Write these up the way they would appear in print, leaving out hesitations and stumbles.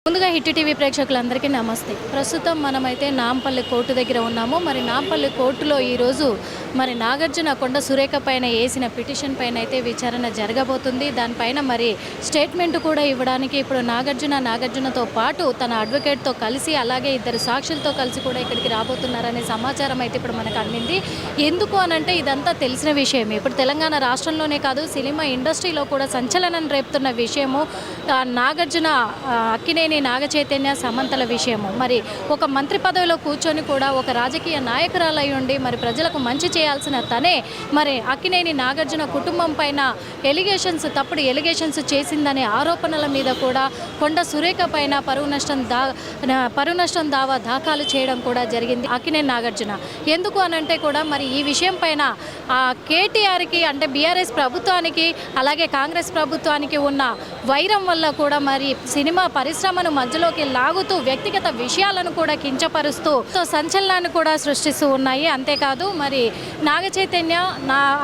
ముందుగా hit TV ప్రేక్షకులందరికీ నమస్తే. ప్రస్తుతం మనమైతే నాంపల్లి కోర్టు దగ్గర ఉన్నాము. మరి నాంపల్లి కోర్టులో ఈరోజు మరి నాగార్జున కొండ సురేఖ పైన వేసిన పిటిషన్ పైన అయితే విచారణ జరగబోతుంది. దానిపైన మరి స్టేట్మెంట్ కూడా ఇవ్వడానికి ఇప్పుడు నాగార్జునతో పాటు తన అడ్వకేట్తో కలిసి అలాగే ఇద్దరు సాక్షులతో కలిసి కూడా ఇక్కడికి రాబోతున్నారనే సమాచారం అయితే ఇప్పుడు మనకు అందింది. ఎందుకు అనంటే ఇదంతా తెలిసిన విషయమే. ఇప్పుడు తెలంగాణ రాష్ట్రంలోనే కాదు సినిమా ఇండస్ట్రీలో కూడా సంచలనం రేపుతున్న విషయము నాగార్జున అక్కినేని నాగచైతన్య సమంతల విషయము. మరి ఒక మంత్రి పదవిలో కూర్చొని కూడా ఒక రాజకీయ నాయకురాలై ఉండి మరి ప్రజలకు మంచి చేయాల్సిన తనే మరి అక్కినేని నాగార్జున కుటుంబం పైన తప్పుడు ఎలిగేషన్స్ చేసిందనే ఆరోపణల మీద కూడా కొండ సురేఖ పైన పరువు నష్టం దావా దాఖలు చేయడం కూడా జరిగింది అక్కినేని నాగార్జున. ఎందుకు అనంటే కూడా మరి ఈ విషయం పైన కేటీఆర్కి అంటే బీఆర్ఎస్ ప్రభుత్వానికి అలాగే కాంగ్రెస్ ప్రభుత్వానికి ఉన్న వైరం వల్ల కూడా మరి సినిమా పరిశ్రమను మధ్యలోకి లాగుతూ వ్యక్తిగత విషయాలను కూడా కించపరుస్తూ సంచలనాన్ని కూడా సృష్టిస్తూ ఉన్నాయి. అంతేకాదు మరి నాగచైతన్య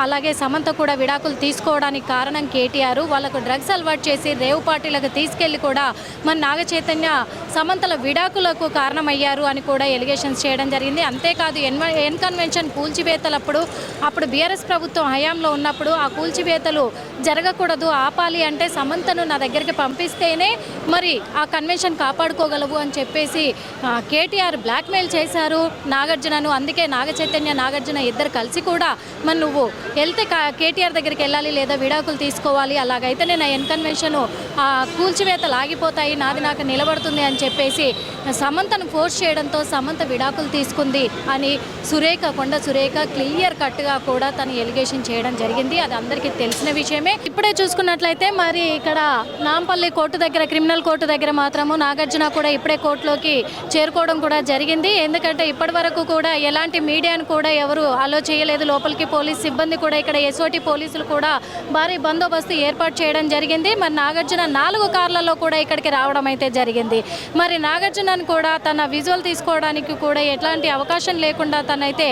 అలాగే సమంత కూడా విడాకులు తీసుకోవడానికి కారణం కేటీఆర్. వాళ్ళకు డ్రగ్స్ అలవాటు చేసి రేవు పార్టీలకు తీసుకెళ్లి కూడా మరి నాగచైతన్య సమంతల విడాకులకు కారణమయ్యారు అని కూడా ఎలిగేషన్స్ చేయడం జరిగింది. అంతేకాదు ఎన్ కన్వెన్షన్ కూల్చివేతలప్పుడు అప్పుడు బీఆర్ఎస్ ప్రభుత్వం హయాంలో ఉన్నప్పుడు ఆ కూల్చివేతలు జరగకూడదు, ఆపాలి అంటే సమంతను నా దగ్గరికి పంపిస్తేనే మరి ఆ కన్వెన్షన్ కాపాడుకోగలవు అని చెప్పేసి కేటీఆర్ బ్లాక్మెయిల్ చేశారు నాగార్జునను. అందుకే నాగచైతన్య నాగార్జున ఇద్దరు కలిసి కూడా మరి నువ్వు వెళ్తే కేటీఆర్ దగ్గరికి వెళ్ళాలి లేదా విడాకులు తీసుకోవాలి, అలాగైతే నేను ఎన్ కన్వెన్షన్ కూల్చివేతలు ఆగిపోతాయి, నాది నాకు నిలబడుతుంది అని చెప్పేసి సమంతను ఫోర్స్ చేయడంతో సమంత విడాకులు తీసుకుంది అని కొండ సురేఖ క్లియర్ కట్గా కూడా తను ఎలిగేషన్ చేయడం జరిగింది. అది అందరికీ తెలిసిన విషయమే. ఇప్పుడే చూసుకున్నట్లయితే మరి ఇక్కడ నాంపల్లి కోర్టు దగ్గర క్రిమినల్ కోర్టు దగ్గర మాత్రము నాగార్జున కూడా ఇప్పుడే కోర్టులోకి చేరుకోవడం కూడా జరిగింది. ఎందుకంటే ఇప్పటి వరకు కూడా ఎలాంటి మీడియాను కూడా ఎవరు అలో చేయలేదు లోపలికి. పోలీస్ సిబ్బంది కూడా ఇక్కడ ఎస్ఓటి పోలీసులు కూడా భారీ బందోబస్తు ఏర్పాటు చేయడం జరిగింది. మరి నాగార్జున 4 కార్లలో కూడా ఇక్కడికి రావడం అయితే జరిగింది. మరి నాగార్జునను కూడా తన విజువల్ తీసుకోవడానికి కూడా ఎట్లాంటి అవకాశం లేకుండా తనైతే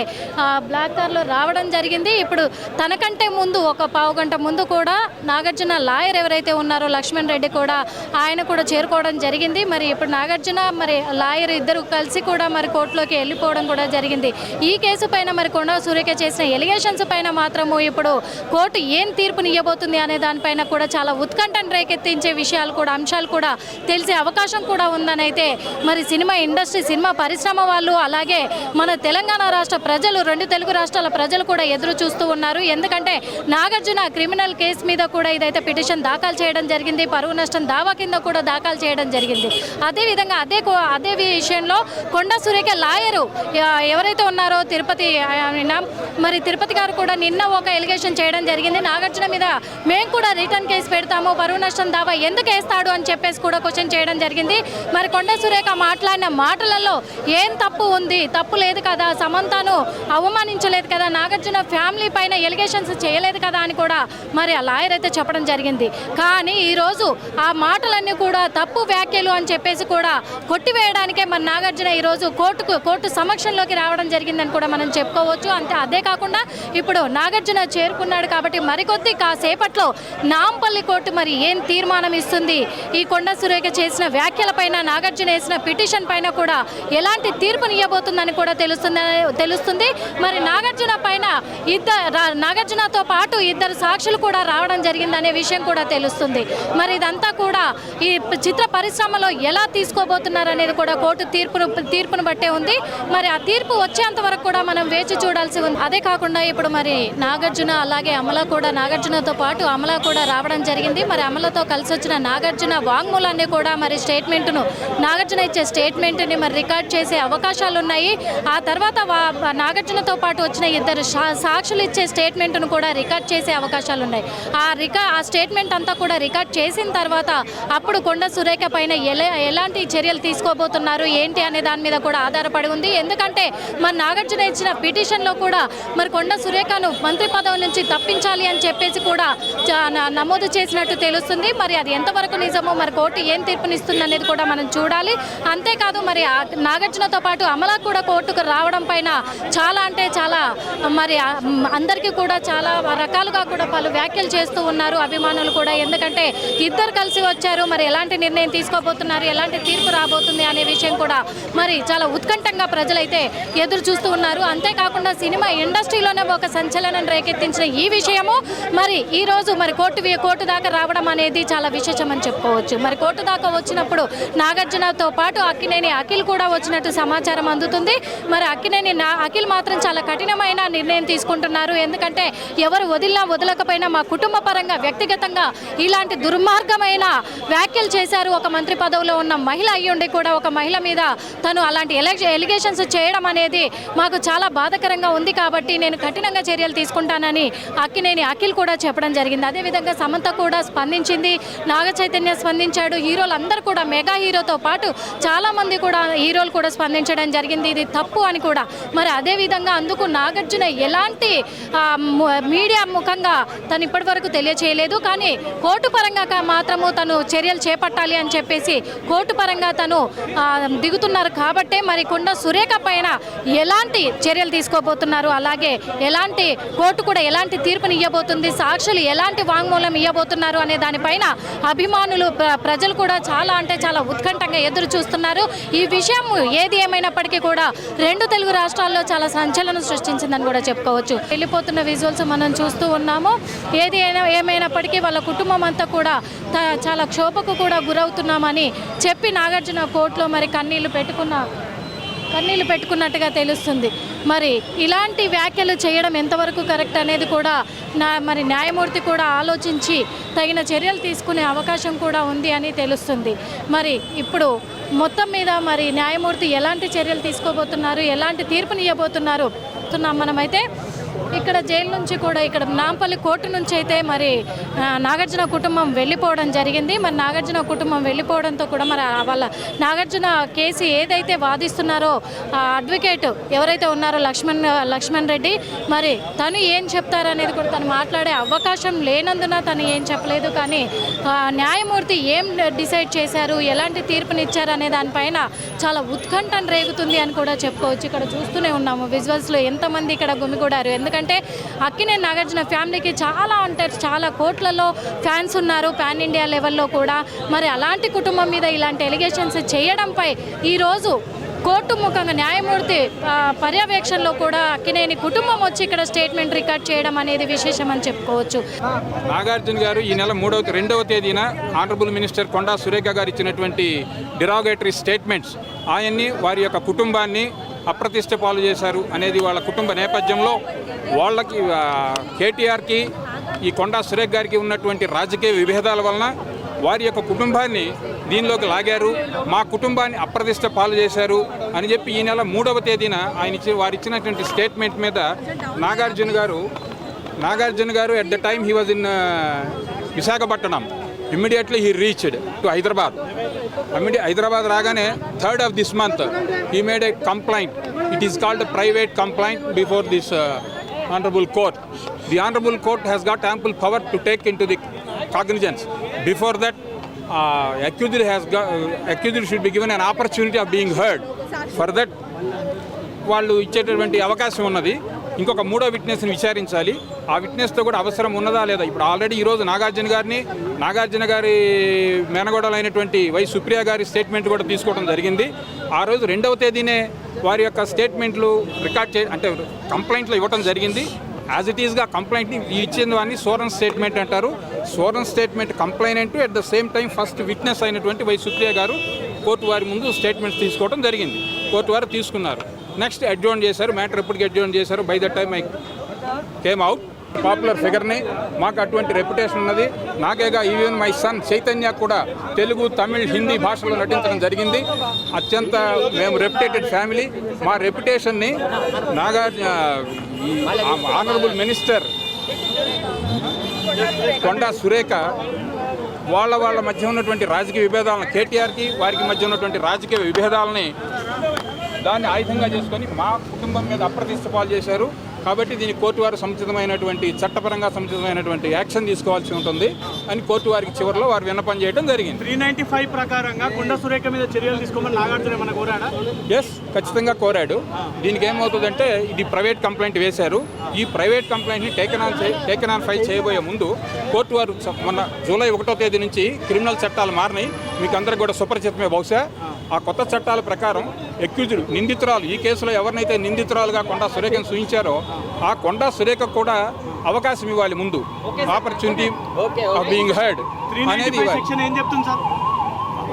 బ్లాక్ కార్లో రావడం జరిగింది. ఇప్పుడు తనకంటే ముందు ఒక పావుగంట ముందు కూడా నాగార్జున లాయర్ ఎవరైతే ఉన్నారో లక్ష్మణ్ రెడ్డి కూడా ఆయన కూడా చేరుకోవడం జరిగింది. మరి ఇప్పుడు నాగార్జున మరి లాయర్ ఇద్దరు కలిసి కూడా మరి కోర్టులోకి వెళ్ళిపోవడం కూడా జరిగింది. ఈ కేసు పైన మరి కొండ సురేఖ చేసిన ఎలిగేషన్స్ పైన మాత్రము ఇప్పుడు కోర్టు ఏం తీర్పుని ఇవ్వబోతుంది అనే దానిపైన కూడా చాలా ఉత్కంఠను రేకెత్తించే విషయాలు కూడా అంశాలు కూడా తెలిసే అవకాశం కూడా ఉందని అయితే మరి సినిమా ఇండస్ట్రీ సినిమా పరిశ్రమ వాళ్ళు అలాగే మన తెలంగాణ రాష్ట్ర ప్రజలు 2 తెలుగు రాష్ట్రాల ప్రజలు కూడా ఎదురు చూస్తూ ఉన్నారు. ఎందుకంటే నాగార్జున క్రిమినల్ కేసు మీద కూడా ఇదైతే పిటిషన్ దాఖలు చేయడం జరిగింది. పరువు నష్టం దావా కింద కూడా దాఖలు చేయడం జరిగింది. అదేవిధంగా అదే విషయంలో కొండ సురేఖ లాయరు ఎవరైతే ఉన్నారో తిరుపతి గారు కూడా నిన్న ఒక ఎలిగేషన్ చేయడం జరిగింది. నాగార్జున మీద మేము కూడా రిటర్న్ కేసు పెడతాము, పరువు నష్టం దావా ఎందుకు వేస్తాడు అని చెప్పేసి కూడా క్వశ్చన్ చేయడం జరిగింది. మరి కొండ సురేఖ మాట్లాడిన మాటలలో ఏం తప్పు ఉంది? తప్పు లేదు కదా, సమంతను అవమానించలేదు కదా, నాగార్జున ఫ్యామిలీ పైన ఎలిగేషన్స్ చేయలేదు కదా అని కూడా మరి ఆ లాయర్ అయితే చెప్పడం జరిగింది. కానీ ఈరోజు ఆ మాటలన్నీ కూడా తప్పు వ్యాఖ్యలు అని చెప్పేసి కూడా కొట్టివేయడానికే మరి నాగార్జున ఈరోజు కోర్టు సమక్షంలోకి రావడం జరిగిందని కూడా మనం చెప్పుకోవచ్చు. అదే కాకుండా ఇప్పుడు నాగార్జున చేరుకున్నాడు కాబట్టి మరికొద్ది కాసేపట్లో నాంపల్లి కోర్టు మరి ఏం తీర్మానం ఇస్తుంది, ఈ కొండ సురేఖ చేసిన వ్యాఖ్యలపైన నాగార్జున వేసిన పిటిషన్ పైన కూడా ఎలాంటి తీర్పునివ్వబోతుందని కూడా తెలుస్తుంది. మరి నాగార్జునతో పాటు ఇద్దరు సాక్షులు కూడా రావడం జరిగిందనే విషయం కూడా తెలుస్తుంది. మరి ఇదంతా కూడా ఈ చిత్ర పరిశ్రమలో ఎలా తీసుకోబోతున్నారు అనేది కూడా కోర్టు తీర్పును బట్టే ఉంది. మరి ఆ తీర్పు వచ్చేంత వరకు కూడా మనం వేచి చూడాల్సి ఉంది. అదే కాకుండా ఇప్పుడు మరి నాగార్జున అలాగే అమల కూడా నాగార్జునతో పాటు అమల కూడా రావడం జరిగింది. మరి అమలతో కలిసి వచ్చిన నాగార్జున వాంగ్మూలాన్ని కూడా మరి నాగార్జున ఇచ్చే స్టేట్మెంట్ని మరి రికార్డ్ చేసే అవకాశాలు ఉన్నాయి. ఆ తర్వాత నాగార్జునతో పాటు వచ్చిన ఇద్దరు సాక్షులు ఇచ్చే స్టేట్మెంట్ను కూడా రికార్డ్ చేసే అవకాశాలు ఉన్నాయి. ఆ స్టేట్మెంట్ అంతా కూడా రికార్డ్ చేసిన తర్వాత అప్పుడు కొండ సురేఖ పైన ఎలాంటి చర్యలు తీసుకోబోతున్నారు ఏంటి అనే దాని మీద కూడా ఆధారపడి ఉంది. ఎందుకంటే మరి నాగార్జున ఇచ్చిన పిటిషన్లో కూడా మరి కొండ సురేఖను మంత్రి పదవి నుంచి తప్పించాలి అని చెప్పేసి కూడా నమోదు చేసినట్టు తెలుస్తుంది. మరి అది ఎంతవరకు నిజమో మరి కోర్టు ఏం తీర్పునిస్తుంది అనేది కూడా మనం చూడాలి. అంతేకాదు మరి నాగార్జునతో పాటు అమల కూడా కోర్టుకు రావడం పైన చాలా అంటే చాలా మరి అందరికీ కూడా చాలా రకాలుగా కూడా పలు వ్యాఖ్యలు చేస్తూ ఉన్నారు అభిమానులు కూడా. ఎందుకంటే ఇద్దరు కలిసి వచ్చారు, మరి ఎలాంటి నిర్ణయం తీసుకో తీసుకోబోతున్నారు, ఎలాంటి తీర్పు రాబోతుంది అనే విషయం కూడా మరి చాలా ఉత్కంఠంగా ప్రజలైతే ఎదురు చూస్తూ ఉన్నారు. అంతేకాకుండా సినిమా ఇండస్ట్రీలోనే ఒక సంచలనం రేకెత్తించిన ఈ విషయము మరి ఈరోజు మరి కోర్టు దాకా రావడం అనేది చాలా విశేషమని చెప్పుకోవచ్చు. మరి కోర్టు దాకా వచ్చినప్పుడు నాగార్జునతో పాటు అక్కినేని అఖిల్ కూడా వచ్చినట్టు సమాచారం అందుతుంది. మరి అక్కినేని అఖిల్ మాత్రం చాలా కఠినమైన నిర్ణయం తీసుకుంటున్నారు. ఎందుకంటే ఎవరు వదిలినా వదలకపోయినా మా కుటుంబ పరంగా వ్యక్తిగతంగా ఇలాంటి దుర్మార్గమైన వ్యాఖ్యలు చేశారు. ఒక మంత్రి పదవిలో ఉన్న మహిళ అయ్యుండి కూడా ఒక మహిళ మీద తను అలాంటి ఎలిగేషన్స్ చేయడం అనేది మాకు చాలా బాధాకరంగా ఉంది. కాబట్టి నేను కఠినంగా చర్యలు తీసుకుంటానని అక్కినేని అఖిల్ కూడా చెప్పడం జరిగింది. అదేవిధంగా సమంత కూడా స్పందించింది, నాగ చైతన్య స్పందించాడు, హీరోలు అందరూ కూడా మెగా హీరోతో పాటు చాలామంది కూడా హీరోలు కూడా స్పందించడం జరిగింది. ఇది తప్పు అని కూడా. మరి అదేవిధంగా అందుకు నాగార్జున ఎలాంటి మీడియా ముఖంగా తను ఇప్పటివరకు తెలియచేయలేదు. కానీ కోర్టు పరంగా మాత్రము తను చర్యలు చేపట్టాలి అని చెప్పేసి కోర్టు పరంగా తను దిగుతున్నారు. కాబట్టే మరి కొండ సురేఖ పైన ఎలాంటి చర్యలు తీసుకోబోతున్నారు, అలాగే ఎలాంటి కోర్టు కూడా ఎలాంటి తీర్పుని ఇవ్వబోతుంది, సాక్షులు ఎలాంటి వాంగ్మూలం ఇవ్వబోతున్నారు అనే దానిపైన అభిమానులు ప్రజలు కూడా చాలా అంటే చాలా ఉత్కంఠంగా ఎదురు చూస్తున్నారు. ఈ విషయం ఏది ఏమైనప్పటికీ కూడా రెండు తెలుగు రాష్ట్రాల్లో చాలా సంచలనం సృష్టించిందని కూడా చెప్పుకోవచ్చు. వెళ్ళిపోతున్న విజువల్స్ మనం చూస్తూ ఉన్నాము. ఏది ఏమైనప్పటికీ వాళ్ళ కుటుంబం అంతా కూడా చాలా క్షోభకు కూడా గురవుతున్నామని చెప్పి నాగార్జున కోర్టులో మరి కన్నీళ్లు పెట్టుకున్నట్టుగా తెలుస్తుంది. మరి ఇలాంటి వ్యాఖ్యలు చేయడం ఎంతవరకు కరెక్ట్ అనేది కూడా మరి న్యాయమూర్తి కూడా ఆలోచించి తగిన చర్యలు తీసుకునే అవకాశం కూడా ఉంది అని తెలుస్తుంది. మరి ఇప్పుడు మొత్తం మీద మరి న్యాయమూర్తి ఎలాంటి చర్యలు తీసుకోబోతున్నారు, ఎలాంటి తీర్పునివ్వబోతున్నారు మనమైతే ఇక్కడ జైలు నుంచి కూడా ఇక్కడ నాంపల్లి కోర్టు నుంచి అయితే మరి నాగార్జున కుటుంబం వెళ్ళిపోవడం జరిగింది. మరి నాగార్జున కుటుంబం వెళ్ళిపోవడంతో కూడా మరి వాళ్ళ నాగార్జున కేసు ఏదైతే వాదిస్తున్నారో అడ్వకేట్ ఎవరైతే ఉన్నారో లక్ష్మణ్ రెడ్డి, మరి తను ఏం చెప్తారనేది కూడా తను మాట్లాడే అవకాశం లేనందున తను ఏం చెప్పలేదు. కానీ న్యాయమూర్తి ఏం డిసైడ్ చేశారు, ఎలాంటి తీర్పునిచ్చారు అనే దానిపైన చాలా ఉత్కంఠం రేగుతుంది అని కూడా చెప్పుకోవచ్చు. ఇక్కడ చూస్తూనే ఉన్నాము విజువల్స్లో ఎంతమంది ఇక్కడ గుమిగూడారు. ఎందుకంటే అక్కినేని నాగార్జున ఫ్యామిలీకి చాలా కోట్లలో ఫ్యాన్స్ ఉన్నారు, పాన్ ఇండియా లెవెల్లో కూడా. మరి అలాంటి కుటుంబం మీద ఇలాంటి ఎలిగేషన్స్ చేయడంపై ఈరోజు కోర్టు ముఖంగా న్యాయమూర్తి పర్యవేక్షణలో కూడా అక్కినేని కుటుంబం వచ్చి ఇక్కడ స్టేట్మెంట్ రికార్డ్ చేయడం అనేది విశేషం అని చెప్పుకోవచ్చు. నాగార్జున గారు ఈ నెల 2వ తేదీన ఆనరబుల్ మినిస్టర్ కొండా సురేఖ గారు ఇచ్చినటువంటి డిరాగేటరీ స్టేట్మెంట్స్ ఆయన్ని వారి యొక్క కుటుంబాన్ని అప్రతిష్ట పాలు చేశారు అనేది వాళ్ళ కుటుంబ నేపథ్యంలో వాళ్ళకి కేటీఆర్కి ఈ కొండా సురేఖ గారికి ఉన్నటువంటి రాజకీయ విభేదాల వలన వారి యొక్క కుటుంబాన్ని దీనిలోకి లాగారు, మా కుటుంబాన్ని అప్రతిష్ట పాలు చేశారు అని చెప్పి ఈ నెల 3వ తేదీన వారు ఇచ్చినటువంటి స్టేట్మెంట్ మీద నాగార్జున గారు at the time he was in Visakhapatnam. Immediately he reached to Hyderabad రాగానే 3rd of this month he made a complaint. It is called a private complaint before this honorable court. The honorable court has got ample power to take into the cognizance. Before that accused should be given an opportunity of being heard. For that వాళ్ళు ఇచ్చేటటువంటి అవకాశం ఉన్నది. ఇంకొక 3వ విట్నెస్ని విచారించాలి. ఆ విట్నెస్తో కూడా అవసరం ఉన్నదా లేదా. ఇప్పుడు ఆల్రెడీ ఈరోజు నాగార్జున గారి మేనగోడలైనటువంటి వై సుప్రియ గారి స్టేట్మెంట్ కూడా తీసుకోవడం జరిగింది. ఆ రోజు 2వ తేదీనే వారి యొక్క స్టేట్మెంట్లు రికార్డ్ అంటే కంప్లైంట్లో ఇవ్వడం జరిగింది. యాజ్ ఇట్ ఈస్గా కంప్లైంట్ని ఇచ్చిన వారిని సోరన్ స్టేట్మెంట్ అంటారు. Soren statement complainant at the same time first witness అయినటువంటి వై సుప్రియ గారు కోర్టు వారి ముందు స్టేట్మెంట్స్ తీసుకోవడం జరిగింది. కోర్టు వారు తీసుకున్నారు. నెక్స్ట్ అడ్జోర్న్ చేశారు. మ్యాటర్ ఎప్పటికి అడ్జోర్న్ చేశారు. By the time I came out popular ఫిగర్ని. మాకు అటువంటి రెప్యుటేషన్ ఉన్నది. నాకేగా ఈవెన్ మై సన్ చైతన్య కూడా తెలుగు, తమిళ్, హిందీ భాషలో నటించడం జరిగింది. అత్యంత మేము రెప్యుటేటెడ్ ఫ్యామిలీ. మా రెప్యుటేషన్ని ఆనరబుల్ మినిస్టర్ కొండా సురేఖ వాళ్ళ మధ్య ఉన్నటువంటి రాజకీయ విభేదాలను, కేటీఆర్కి వారికి మధ్య ఉన్నటువంటి రాజకీయ విభేదాలని దాన్ని ఆయుధంగా చేసుకొని మా కుటుంబం మీద అప్రతిష్ట పాలు చేశారు. కాబట్టి దీని కోర్టు వారు సముచితమైనటువంటి చట్టపరంగా సముచితమైనటువంటి యాక్షన్ తీసుకోవాల్సి ఉంటుంది అని కోర్టు వారికి చివరిలో వారు విన్నపం చేయడం జరిగింది. 395 ప్రకారంగా కొండా సురేఖ మీద చర్యలు తీసుకోమని నాగార్జున ఏమన్నా కోరాడా? ఎస్, ఖచ్చితంగా కోరాడు. దీనికి ఏమవుతుందంటే ఇది ప్రైవేట్ కంప్లైంట్ వేశారు. ఈ ప్రైవేట్ కంప్లైంట్ని టేకెన్ ఆన్ ఫైల్ చేయబోయే ముందు కోర్టు వారు మొన్న జూలై 1వ తేదీ నుంచి క్రిమినల్ చట్టాలు మారినాయి. మీకు అందరికి కూడా సుపరిచితమే బహుశా. ఆ కొత్త చట్టాల ప్రకారం ఎక్యూజ్డ్ నిందితురాలు, ఈ కేసులో ఎవరినైతే నిందితురాలుగా కొండా సురేఖను సూచించారో ఆ కొండా సురేఖ కూడా అవకాశం ఇవ్వాలి ముందు, ఆపర్చునిటీ ఆఫ్ బీయింగ్ హర్డ్ అనేది ఇవ్వాలి. సెక్షన్ ఏం చెప్తుంది సార్?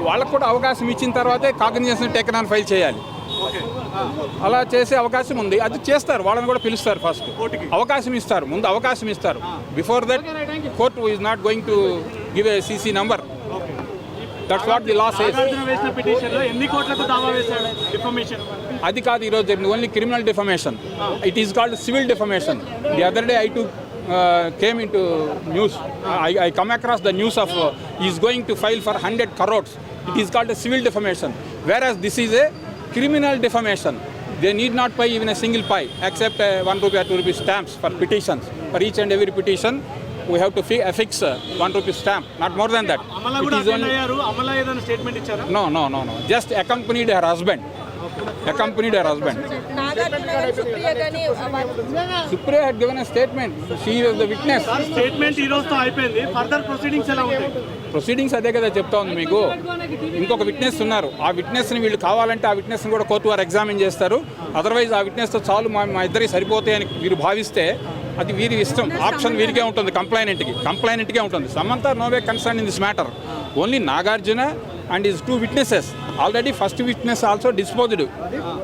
వాళ్ళకు కూడా అవకాశం ఇచ్చిన తర్వాతే కాగ్నిజెన్స్ టేకన్ ఆన్ ఫైల్ చేయాలి. అలా చేసే అవకాశం ఉంది, అది చేస్తారు. వాళ్ళని కూడా పిలుస్తారు, ఫస్ట్ అవకాశం ఇస్తారు, ముందు అవకాశం ఇస్తారు. Before that court is not going to give a CC number. That's what the law says. వేసిన పిటిషన్లో ఎన్ని కోట్లకు దావా వేశాడు? డిఫమేషన్ అది కాదు ఈరోజు జరిగింది, only criminal defamation. It is called civil defamation. The other day I to came into news. I come across the news of he is going to file for 100 crores. It is called a civil defamation, whereas this is a criminal defamation. They need not pay even a single pie except 1 rupee or 2 rupee stamps for petitions. For each and every petition we have to affix 1 rupee stamp, not more than that. Amala It కూడా is attend అయ్యారు. అమలా ఏదైనా statement ఇచ్చారా? no, just accompanied her husband. Supriya had given a statement. She was the witness. Statement ఈ రోజుతో అయిపోయింది. Further proceedings ఎలా ఉంటాయి? Proceedings అదే కదా చెప్తా ఉంది మీకు. ఇంకొక విట్నెస్ ఉన్నారు, ఆ విట్నెస్ని వీళ్ళు కావాలంటే ఆ విట్నెస్ని కూడా కోర్టు వారు ఎగ్జామిన్ చేస్తారు. అదర్వైజ్ ఆ విట్నెస్తో చాలు మా ఇద్దరికి సరిపోతాయని వీరు భావిస్తే అది వీరి ఇష్టం, ఆప్షన్ వీరికే ఉంటుంది. కంప్లైనెంట్కే ఉంటుంది. Samantha no way concern in this matter. Only Nagarjuna and is 2 witnesses. Already first witness also disposed.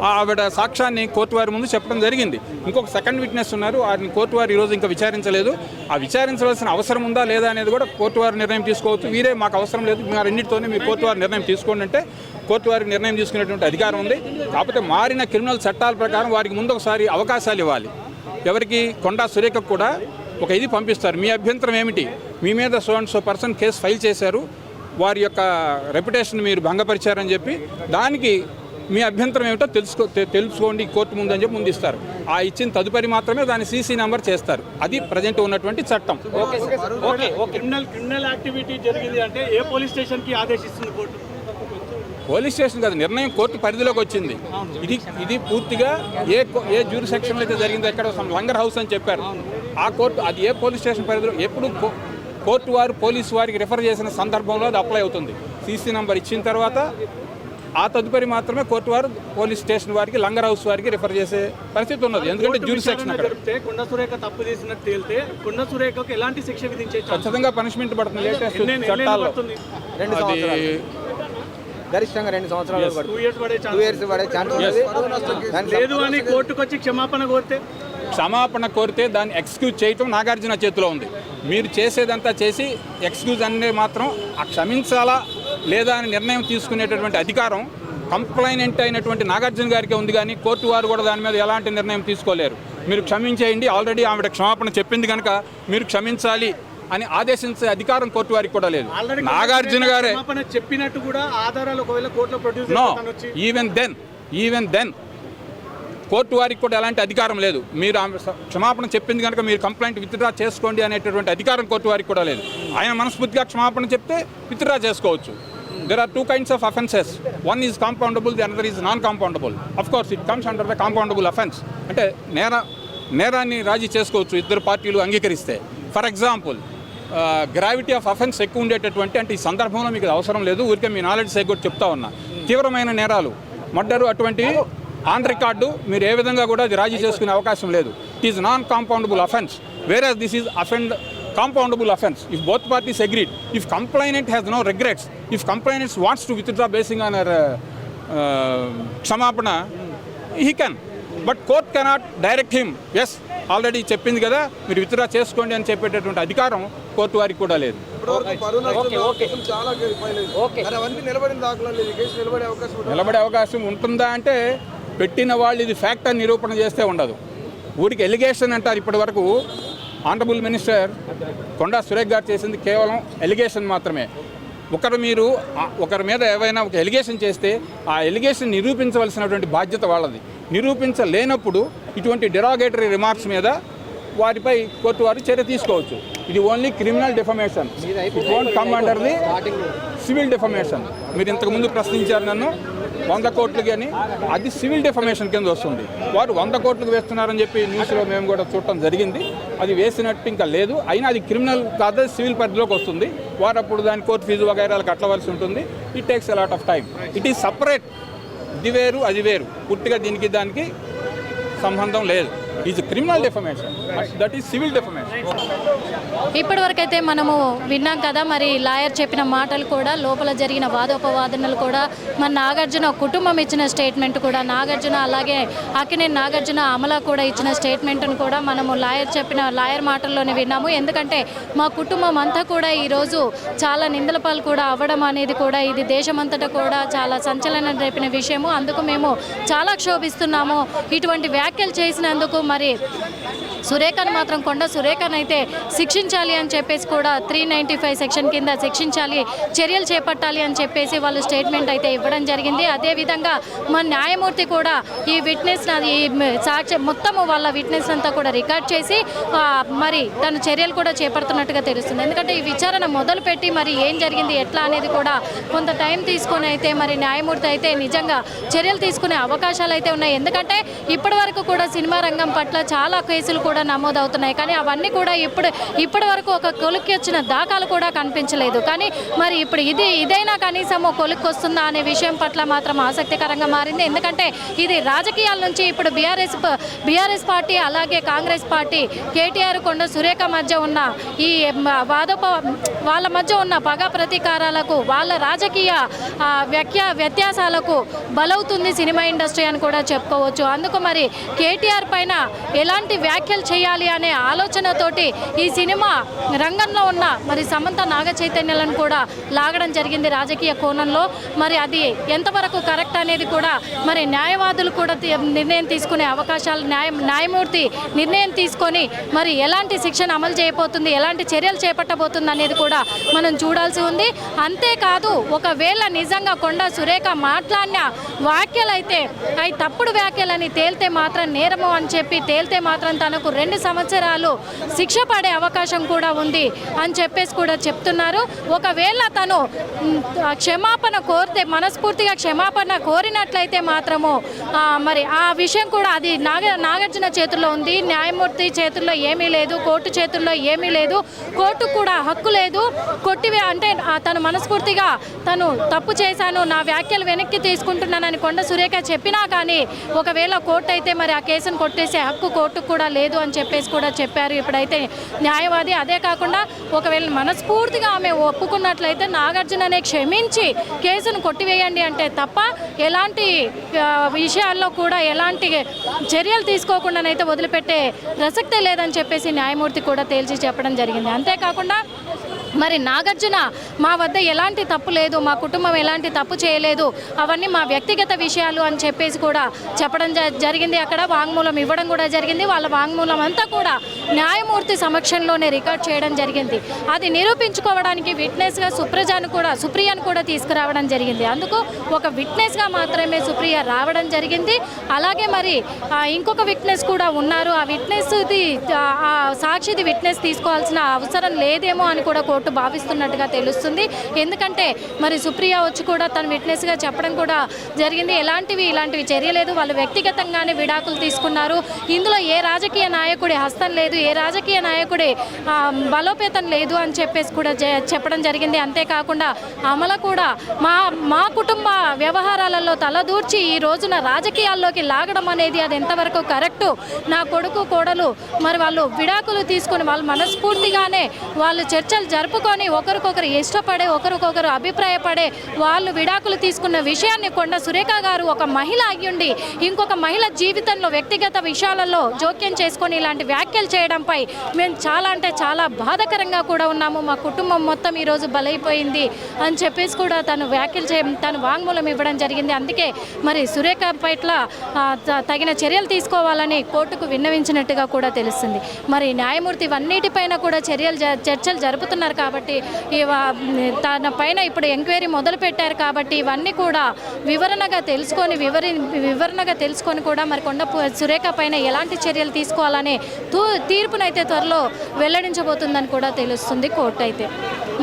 ఆవిడ సాక్ష్యాన్ని కోర్టు వారి ముందు చెప్పడం జరిగింది. ఇంకొక సెకండ్ విట్నెస్ ఉన్నారు, వారిని కోర్టు వారు ఈరోజు ఇంకా విచారించలేదు. ఆ విచారించవలసిన అవసరం ఉందా లేదా అనేది కూడా కోర్టు వారు నిర్ణయం తీసుకోవచ్చు. వీరే మాకు అవసరం లేదు, మీ రెండింటితోనే మీరు కోర్టు వారు నిర్ణయం తీసుకోండి అంటే కోర్టు వారికి నిర్ణయం తీసుకునేటువంటి అధికారం ఉంది. కాకపోతే మారిన క్రిమినల్ చట్టాల ప్రకారం వారికి ముందు ఒకసారి అవకాశాలు ఇవ్వాలి. ఎవరికి? కొండా సురేఖకు కూడా ఒక ఇది పంపిస్తారు. మీ అభ్యంతరం ఏమిటి? మీ మీద so and so person case file చేశారు, వారి యొక్క రెప్యుటేషన్ మీరు భంగపరిచారని చెప్పి దానికి మీ అభ్యంతరం ఏమిటో తెలుసుకోండి కోర్టు ముందు అని చెప్పి ముందు ఇస్తారు. ఆ ఇచ్చిన తదుపరి మాత్రమే దాన్ని సీసీ నెంబర్ చేస్తారు. అది ప్రజెంట్ ఉన్నటువంటి చట్టం. క్రిమినల్ యాక్టివిటీ జరిగింది అంటే ఏ పోలీస్ స్టేషన్కి ఆదేశిస్తుంది కోర్టు? పోలీస్ స్టేషన్ కాదు, నిర్ణయం కోర్టు పరిధిలోకి వచ్చింది. ఇది పూర్తిగా ఏ జ్యూరి సెక్షన్లో అయితే జరిగిందో, ఎక్కడ లంగర్ హౌస్ అని చెప్పారు, ఆ కోర్టు అది ఏ పోలీస్ స్టేషన్ పరిధిలో ఎప్పుడు కోర్టు వారు పోలీసు వారికి రిఫర్ చేసిన సందర్భంలో అది అప్లై అవుతుంది. సీసీ నెంబర్ ఇచ్చిన తర్వాత ఆ తదుపరి మాత్రమే కోర్టు వారు పోలీస్ స్టేషన్ వారికి, లంగర్ హౌస్ వారికి రిఫర్ చేసే పరిస్థితి ఉన్నది. ఎందుకంటే జ్యూరి సెక్షన్ కొండా సురేఖ తప్పు చేసినట్టు తేలితే కొండా సురేఖకు ఎలాంటి శిక్ష విధించే ఖచ్చితంగా పనిష్మెంట్ పడుతుంది. లేటెస్ట్ చట్టాల్లో గరిష్టంగా 2 సంవత్సరాలు 2 years పడే ఛాన్స్ ఉంది. లేదు అని కోర్టుకు వచ్చి క్షమాపణ కోరితే దాన్ని ఎక్స్క్యూజ్ చేయటం నాగార్జున చేతిలో ఉంది. మీరు చేసేదంతా చేసి ఎక్స్క్యూజ్ అనే మాత్రం ఆ క్షమించాలా లేదా అని నిర్ణయం తీసుకునేటటువంటి అధికారం కంప్లైనెంట్ అయినటువంటి నాగార్జున గారికే ఉంది. కానీ కోర్టు వారు కూడా దాని మీద ఎలాంటి నిర్ణయం తీసుకోలేరు. మీరు క్షమించేయండి, ఆల్రెడీ ఆవిడ క్షమాపణ చెప్పింది కనుక మీరు క్షమించాలి అని ఆదేశించే అధికారం కోర్టు వారికి కూడా లేదు. నాగార్జున గారే చెప్పినట్టు కూడా ఆధారాలు ఒకవేళ కోర్టులో produce no even then court వారికి కూడా ఎలాంటి అధికారం లేదు. మీరు క్షమాపణ చెప్పింది కనుక మీరు కంప్లైంట్ విత్డ్రా చేసుకోండి అనేటటువంటి అధికారం కోర్టు వారికి కూడా లేదు. ఆయన మనస్ఫూర్తిగా క్షమాపణ చెప్తే విత్డ్రా చేసుకోవచ్చు. There are 2 kinds of offences. One is compoundable, the other is non-compoundable. Of course, it comes under the compoundable offence. అంటే నేరాన్ని రాజీ చేసుకోవచ్చు ఇద్దరు పార్టీలు అంగీకరిస్తే. For example, gravity of offence ఎక్కువ ఉండేటటువంటి, అంటే ఈ సందర్భంలో మీకు అవసరం లేదు, ఊరికే మీ నాలెడ్జ్ కూడా చెప్తా ఉన్నా, తీవ్రమైన నేరాలు, మర్డరు, అటువంటివి ఆన్ రికార్డు మీరు ఏ విధంగా కూడా అది రాజీ చేసుకునే అవకాశం లేదు. It is non compoundable offence, where this is compoundable offence if both parties agreed. If complainant has no regrets, if complainant wants to withdraw basing on her క్షమాపణ, he can, but court cannot direct him. Yes, already చెప్పింది కదా మీరు withdraw చేసుకోండి అని చెప్పేటటువంటి అధికారం court వారికి కూడా లేదు. నిలబడే అవకాశం ఉంటుందా అంటే పెట్టిన వాళ్ళు ఇది ఫ్యాక్ట్ అని నిరూపణ చేస్తే ఉండదు. ఊరికి ఎలిగేషన్ అంటారు. ఇప్పటి వరకు ఆనరబుల్ మినిస్టర్ కొండా సురేఖ్ గారు చేసింది కేవలం ఎలిగేషన్ మాత్రమే. ఒకరి మీద ఏవైనా ఒక ఎలిగేషన్ చేస్తే ఆ ఎలిగేషన్ నిరూపించవలసినటువంటి బాధ్యత వాళ్ళది. నిరూపించలేనప్పుడు ఇటువంటి డెరాగేటరీ రిమార్క్స్ మీద వారిపై కోర్టు వారు చర్య తీసుకోవచ్చు. ఇది only criminal defamation, it won't come under the civil defamation. మీరు ఇంతకుముందు ప్రశ్నించారు నన్ను, 100 కోట్లు కానీ అది సివిల్ డిఫమేషన్ కింద వస్తుంది. వారు 100 కోట్లకు వేస్తున్నారని చెప్పి న్యూస్లో మేము కూడా చూడటం జరిగింది. అది వేసినట్టు ఇంకా లేదు, అయినా అది క్రిమినల్ కాదు, సివిల్ పరిధిలోకి వస్తుంది. వారు అప్పుడు దాని కోర్టు ఫీజు వగైరాలు కట్టవలసి ఉంటుంది. It takes a lot of time. It is separate. ఇది వేరు అది వేరు, పూర్తిగా దీనికి దానికి సంబంధం లేదు. Is criminal defamation, that is civil defamation. ఇప్పటివరకు అయితే మనము విన్నాం కదా, మరి లాయర్ చెప్పిన మాటలు కూడా, లోపల జరిగిన వాదోపవాదనలు కూడా, మన నాగార్జున కుటుంబం ఇచ్చిన స్టేట్మెంట్ కూడా, నాగార్జున అలాగే అక్కినేని నాగార్జున అమల కూడా ఇచ్చిన స్టేట్మెంట్ను కూడా మనము లాయర్ మాటల్లోనే విన్నాము. ఎందుకంటే మా కుటుంబం అంతా కూడా ఈరోజు చాలా నిందల పాలు కూడా అవ్వడం అనేది కూడా ఇది దేశమంతటా కూడా చాలా సంచలనం రేపిన విషయము. అందుకు మేము చాలా క్షోభిస్తున్నాము. ఇటువంటి వ్యాఖ్యలు చేసినందుకు మరి సురేఖను మాత్రం కొండ సురేఖను అయితే శిక్షించాలి అని చెప్పేసి కూడా 395 సెక్షన్ కింద శిక్షించాలి, చర్యలు చేపట్టాలి అని చెప్పేసి వాళ్ళు స్టేట్మెంట్ అయితే ఇవ్వడం జరిగింది. అదేవిధంగా మన న్యాయమూర్తి కూడా ఈ విట్నెస్ ఈ సాక్ష్యం మొత్తము వాళ్ళ విట్నెస్ అంతా కూడా రికార్డ్ చేసి మరి తను చర్యలు కూడా చేపడుతున్నట్టుగా తెలుస్తుంది. ఎందుకంటే ఈ విచారణ మొదలుపెట్టి మరి ఏం జరిగింది ఎట్లా అనేది కూడా కొంత టైం తీసుకొని అయితే మరి న్యాయమూర్తి అయితే నిజంగా చర్యలు తీసుకునే అవకాశాలు అయితే ఉన్నాయి. ఎందుకంటే ఇప్పటి వరకు కూడా సినిమా రంగం పట్ల చాలా కేసులు కూడా నమోదవుతున్నాయి, కానీ అవన్నీ కూడా ఇప్పటి వరకు ఒక కొలిక్కి వచ్చిన దాఖలు కూడా కనిపించలేదు. కానీ మరి ఇప్పుడు ఇదైనా కనీసం కొలిక్కి వస్తుందా అనే విషయం పట్ల మాత్రం ఆసక్తికరంగా మారింది. ఎందుకంటే ఇది రాజకీయాల నుంచి ఇప్పుడు బీఆర్ఎస్ పార్టీ అలాగే కాంగ్రెస్ పార్టీ కేటీఆర్ కొండ సురేఖ మధ్య ఉన్న ఈ వాళ్ళ మధ్య ఉన్న పగ ప్రతీకారాలకు, వాళ్ళ రాజకీయ వ్యత్యాసాలకు బలవుతుంది సినిమా ఇండస్ట్రీ అని కూడా చెప్పుకోవచ్చు. అందుకు మరి కేటీఆర్ పైన ఎలాంటి వ్యాఖ్యలు చేయాలి అనే ఆలోచనతోటి ఈ సినిమా రంగంలో ఉన్న మరి సమంత నాగ చైతన్యాలను కూడా లాగడం జరిగింది రాజకీయ కోణంలో. మరి అది ఎంతవరకు కరెక్ట్ అనేది కూడా మరి న్యాయవాదులు కూడా నిర్ణయం తీసుకునే అవకాశాలు, న్యాయమూర్తి నిర్ణయం తీసుకొని మరి ఎలాంటి శిక్షణ అమలు చేయబోతుంది, ఎలాంటి చర్యలు చేపట్టబోతుంది అనేది కూడా మనం చూడాల్సి ఉంది. అంతేకాదు ఒకవేళ నిజంగా కొండ సురేఖ మాట్లాడిన వ్యాఖ్యలు అయితే అవి తప్పుడు వ్యాఖ్యలని తేలితే మాత్రం నేరము అని చెప్పి తేలితే మాత్రం తనకు 2 సంవత్సరాలు శిక్ష పడే అవకాశం కూడా ఉంది అని చెప్పేసి కూడా చెప్తున్నారు. ఒకవేళ తను క్షమాపణ కోరితే, మనస్ఫూర్తిగా క్షమాపణ కోరినట్లయితే మాత్రము మరి ఆ విషయం కూడా అది నాగార్జున చేతుల్లో ఉంది, న్యాయమూర్తి చేతుల్లో ఏమీ లేదు, కోర్టు చేతుల్లో ఏమీ లేదు, కోర్టు కూడా హక్కు లేదు. అంటే తను మనస్ఫూర్తిగా తను తప్పు చేశాను, నా వ్యాఖ్యలు వెనక్కి తీసుకుంటున్నానని కొండ సురేఖ చెప్పినా కానీ ఒకవేళ కోర్టు అయితే మరి ఆ కేసును కొట్టేసే హక్కు కోర్టుకు కూడా లేదు అని చెప్పేసి కూడా చెప్పారు ఇప్పుడైతే న్యాయవాది. అదే కాకుండా ఒకవేళ మనస్ఫూర్తిగా ఆమె ఒప్పుకున్నట్లయితే నాగార్జుననే క్షమించి కేసును కొట్టివేయండి అంటే తప్ప ఎలాంటి విషయాల్లో కూడా ఎలాంటి చర్యలు తీసుకోకుండానైతే వదిలిపెట్టే ప్రసక్తే లేదని చెప్పేసి న్యాయమూర్తి కూడా తేల్చి చెప్పడం జరిగింది. అంతేకాకుండా మరి నాగార్జున మా వద్ద ఎలాంటి తప్పు లేదు, మా కుటుంబం ఎలాంటి తప్పు చేయలేదు, అవన్నీ మా వ్యక్తిగత విషయాలు అని చెప్పేసి కూడా చెప్పడం జరిగింది. అక్కడ వాంగ్మూలం ఇవ్వడం కూడా జరిగింది. వాళ్ళ వాంగ్మూలం అంతా కూడా న్యాయమూర్తి సమక్షంలోనే రికార్డ్ చేయడం జరిగింది. అది నిరూపించుకోవడానికి విట్నెస్గా సుప్రియను కూడా తీసుకురావడం జరిగింది. అందుకు ఒక విట్నెస్గా మాత్రమే సుప్రియ రావడం జరిగింది. అలాగే మరి ఇంకొక విట్నెస్ కూడా ఉన్నారు. ఆ విట్నెస్ది సాక్షిది విట్నెస్ తీసుకోవాల్సిన అవసరం లేదేమో అని కూడా కోర్టు భావిస్తున్నట్టుగా తెలుస్తుంది. ఎందుకంటే మరి సుప్రియ వచ్చి కూడా తను విట్నెస్గా చెప్పడం కూడా జరిగింది. ఇలాంటివి చర్యలేదు, వాళ్ళు వ్యక్తిగతంగానే విడాకులు తీసుకున్నారు, ఇందులో ఏ రాజకీయ నాయకుడి హస్తం లేదు, ఏ రాజకీయ నాయకుడి బలోపేతం లేదు అని చెప్పేసి కూడా చెప్పడం జరిగింది. అంతేకాకుండా అమల కూడా మా కుటుంబ వ్యవహారాలలో తలదూర్చి ఈ రోజున రాజకీయాల్లోకి లాగడం అనేది అది ఎంతవరకు కరెక్టు, నా కొడుకు కోడలు మరి వాళ్ళు విడాకులు తీసుకొని వాళ్ళు మనస్ఫూర్తిగానే వాళ్ళు చర్చలు జరుపుకొని ఒకరికొకరు ఇష్టపడే, ఒకరికొకరు అభిప్రాయపడే వాళ్ళు విడాకులు తీసుకున్న విషయాన్ని కొండ సురేఖ గారు ఒక మహిళ అయ్యుండి ఇంకొక మహిళ జీవితంలో వ్యక్తిగత విషయాలలో జోక్యం చేసుకొని ఇలాంటి వ్యాఖ్యలు చేయడంపై మేము చాలా బాధాకరంగా కూడా ఉన్నాము. మా కుటుంబం మొత్తం ఈరోజు బలైపోయింది అని చెప్పేసి కూడా తను వాంగ్మూలం ఇవ్వడం జరిగింది. అందుకే మరి సురేఖ పట్ల తగిన చర్యలు తీసుకోవాలని కోర్టుకు విన్నవించినట్టుగా కూడా తెలుస్తుంది. మరి న్యాయమూర్తి ఇవన్నిటిపైన కూడా చర్చలు జరుపుతున్నారు కాబట్టి తన పైన ఇప్పుడు ఎంక్వైరీ మొదలు పెట్టారు కాబట్టి ఇవన్నీ కూడా వివరణగా తెలుసుకొని కూడా మరి సురేఖ పైన ఎలాంటి చర్యలు తీసుకోవాలనే తీర్పునైతే త్వరలో వెల్లడించబోతుందని కూడా తెలుస్తుంది కోర్టు అయితే.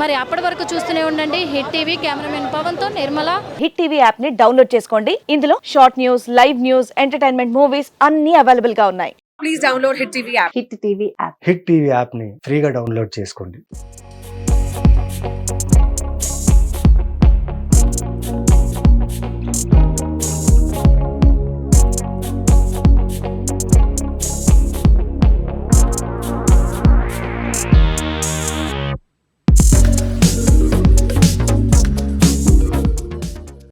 మరి అప్పటి వరకు చూస్తూనే ఉండండి హిట్ టీవీ. కెమెరామెన్ పవన్తో నిర్మల. హిట్ టీవీ యాప్ ని డౌన్లోడ్ చేసుకోండి. ఇందులో short news, live news, entertainment movies అన్ని అవైలబుల్ గా ఉన్నాయి. Please download Hit TV app. Hit TV app. Hit TV యాప్ని ఫ్రీగా డౌన్లోడ్ చేసుకోండి.